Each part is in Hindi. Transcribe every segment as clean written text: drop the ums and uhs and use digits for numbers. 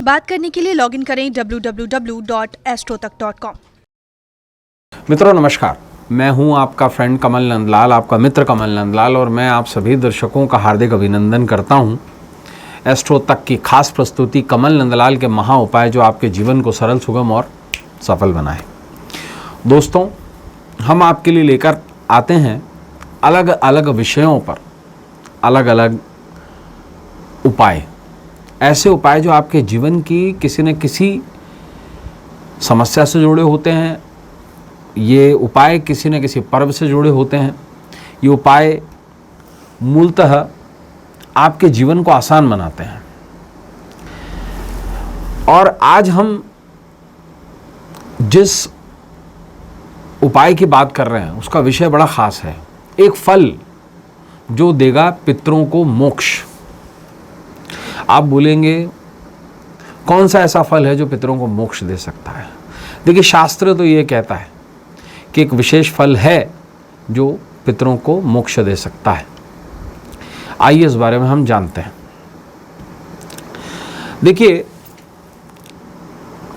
बात करने के लिए लॉगिन करें www.astrotak.com। मित्रों नमस्कार, मैं हूं आपका फ्रेंड कमल नंदलाल, आपका मित्र कमल नंदलाल, और मैं आप सभी दर्शकों का हार्दिक अभिनंदन करता हूं एस्ट्रो तक की खास प्रस्तुति कमल नंदलाल के महा उपाय जो आपके जीवन को सरल, सुगम और सफल बनाए। दोस्तों, हम आपके लिए लेकर आते हैं अलग अलग विषयों पर अलग अलग उपाय, ऐसे उपाय जो आपके जीवन की किसी न किसी समस्या से जुड़े होते हैं। ये उपाय किसी न किसी पर्व से जुड़े होते हैं। ये उपाय मूलतः आपके जीवन को आसान बनाते हैं। और आज हम जिस उपाय की बात कर रहे हैं उसका विषय बड़ा खास है। एक फल जो देगा पितरों को मोक्ष। आप बोलेंगे कौन सा ऐसा फल है जो पितरों को मोक्ष दे सकता है? देखिए, शास्त्र तो ये कहता है कि एक विशेष फल है जो पितरों को मोक्ष दे सकता है। आइए इस बारे में हम जानते हैं। देखिए,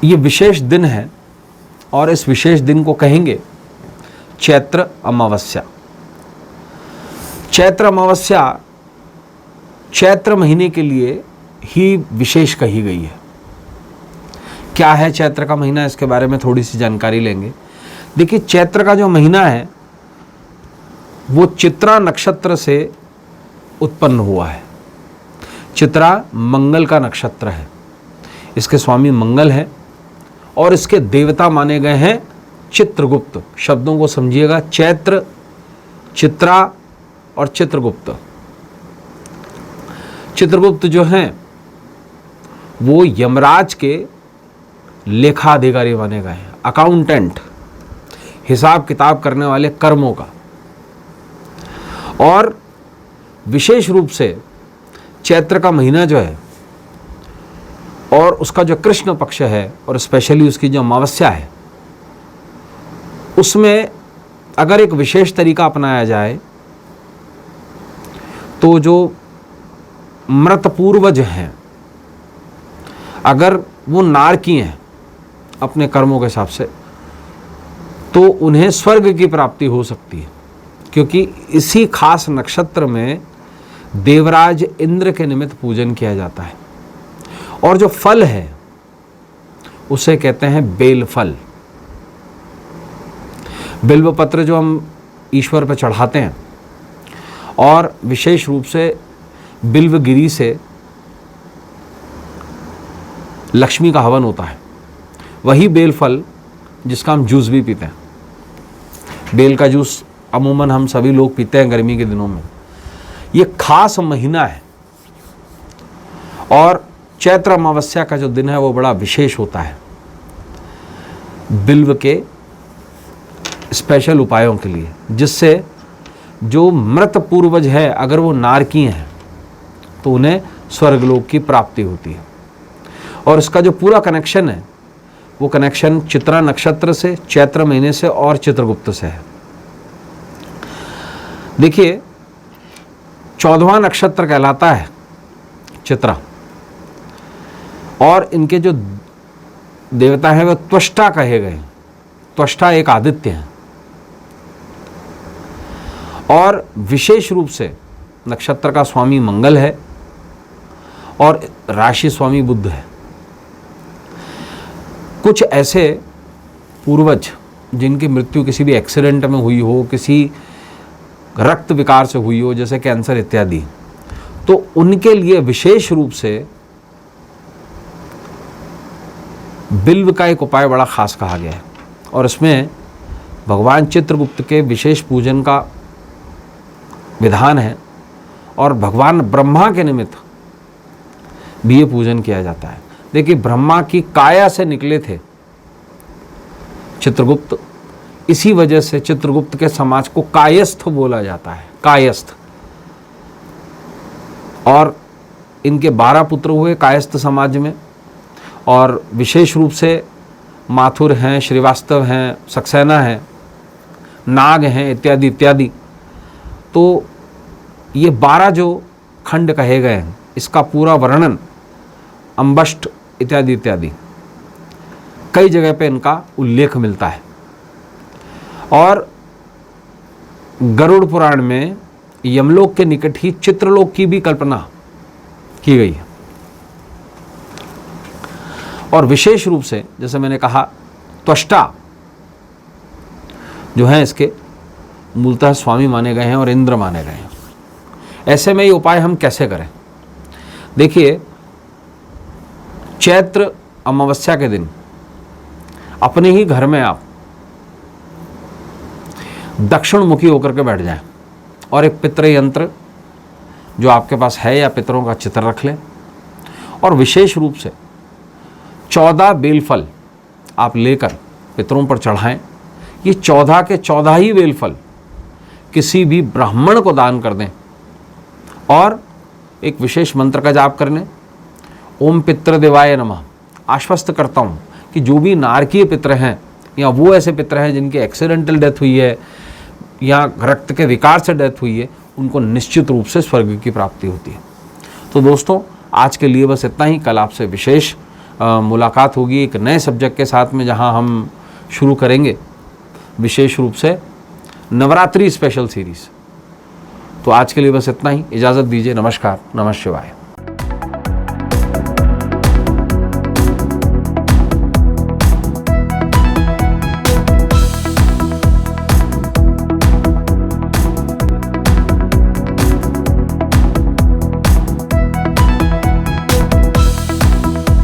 ये विशेष दिन है और इस विशेष दिन को कहेंगे चैत्र अमावस्या। चैत्र अमावस्या चैत्र महीने के लिए ही विशेष कही गई है। क्या है चैत्र का महीना, इसके बारे में थोड़ी सी जानकारी लेंगे। देखिए, चैत्र का जो महीना है वो चित्रा नक्षत्र से उत्पन्न हुआ है। चित्रा मंगल का नक्षत्र है, इसके स्वामी मंगल है और इसके देवता माने गए हैं चित्रगुप्त। शब्दों को समझिएगा, चैत्र, चित्रा और चित्रगुप्त। चित्रगुप्त जो हैं वो यमराज के लेखा अधिकारी माने गए हैं, अकाउंटेंट, हिसाब किताब करने वाले कर्मों का। और विशेष रूप से चैत्र का महीना जो है और उसका जो कृष्ण पक्ष है और स्पेशली उसकी जो अमावस्या है, उसमें अगर एक विशेष तरीका अपनाया जाए तो जो मृत पूर्वज हैं, अगर वो नारकी हैं अपने कर्मों के हिसाब से, तो उन्हें स्वर्ग की प्राप्ति हो सकती है। क्योंकि इसी खास नक्षत्र में देवराज इंद्र के निमित्त पूजन किया जाता है। और जो फल है उसे कहते हैं बेल फल। बिल्व पत्र जो हम ईश्वर पर चढ़ाते हैं, और विशेष रूप से बिल्वगिरी से लक्ष्मी का हवन होता है। वही बेल फल जिसका हम जूस भी पीते हैं। बेल का जूस अमूमन हम सभी लोग पीते हैं गर्मी के दिनों में। ये खास महीना है और चैत्र अमावस्या का जो दिन है वो बड़ा विशेष होता है बिल्व के स्पेशल उपायों के लिए, जिससे जो मृत पूर्वज है अगर वो नारकी हैं तो उन्हें स्वर्गलोक की प्राप्ति होती है। और इसका जो पूरा कनेक्शन है वो कनेक्शन चित्रा नक्षत्र से, चैत्र महीने से और चित्रगुप्त से है। देखिए, 14वां नक्षत्र कहलाता है चित्रा, और इनके जो देवता हैं वो त्वष्टा कहे गए। त्वष्टा एक आदित्य हैं और विशेष रूप से नक्षत्र का स्वामी मंगल है और राशि स्वामी बुध है। कुछ ऐसे पूर्वज जिनकी मृत्यु किसी भी एक्सीडेंट में हुई हो, किसी रक्त विकार से हुई हो, जैसे कैंसर इत्यादि, तो उनके लिए विशेष रूप से बिल्व का एक उपाय बड़ा खास कहा गया है। और इसमें भगवान चित्रगुप्त के विशेष पूजन का विधान है और भगवान ब्रह्मा के निमित्त भी ये पूजन किया जाता है। देखिए, ब्रह्मा की काया से निकले थे चित्रगुप्त, इसी वजह से चित्रगुप्त के समाज को कायस्थ बोला जाता है, कायस्थ। और इनके 12 पुत्र हुए कायस्थ समाज में, और विशेष रूप से माथुर हैं, श्रीवास्तव हैं, सक्सेना हैं, नाग हैं, इत्यादि इत्यादि। तो ये 12 जो खंड कहे गए हैं, इसका पूरा वर्णन अम्बष्ट इत्यादि इत्यादि कई जगह पे इनका उल्लेख मिलता है। और गरुड़ पुराण में यमलोक के निकट ही चित्रलोक की भी कल्पना की गई है। और विशेष रूप से जैसे मैंने कहा, त्वष्टा जो है इसके मूलतः स्वामी माने गए हैं और इंद्र माने गए हैं। ऐसे में ये उपाय हम कैसे करें? देखिए, चैत्र अमावस्या के दिन अपने ही घर में आप दक्षिण मुखी होकर के बैठ जाएं और एक पितृ यंत्र जो आपके पास है या पितरों का चित्र रख लें, और विशेष रूप से 14 बेलफल आप लेकर पितरों पर चढ़ाएं। ये 14 के 14 ही बेलफल किसी भी ब्राह्मण को दान कर दें और एक विशेष मंत्र का जाप कर लें, ओम पितृदेवाय नमः। आश्वस्त करता हूँ कि जो भी नारकीय पितृ हैं या वो ऐसे पितृ हैं जिनकी एक्सीडेंटल डेथ हुई है या रक्त के विकार से डेथ हुई है, उनको निश्चित रूप से स्वर्ग की प्राप्ति होती है। तो दोस्तों, आज के लिए बस इतना ही। कल आपसे विशेष मुलाकात होगी एक नए सब्जेक्ट के साथ में, जहां हम शुरू करेंगे विशेष रूप से नवरात्रि स्पेशल सीरीज। तो आज के लिए बस इतना ही। इजाज़त दीजिए। नमस्कार। नमः शिवाय।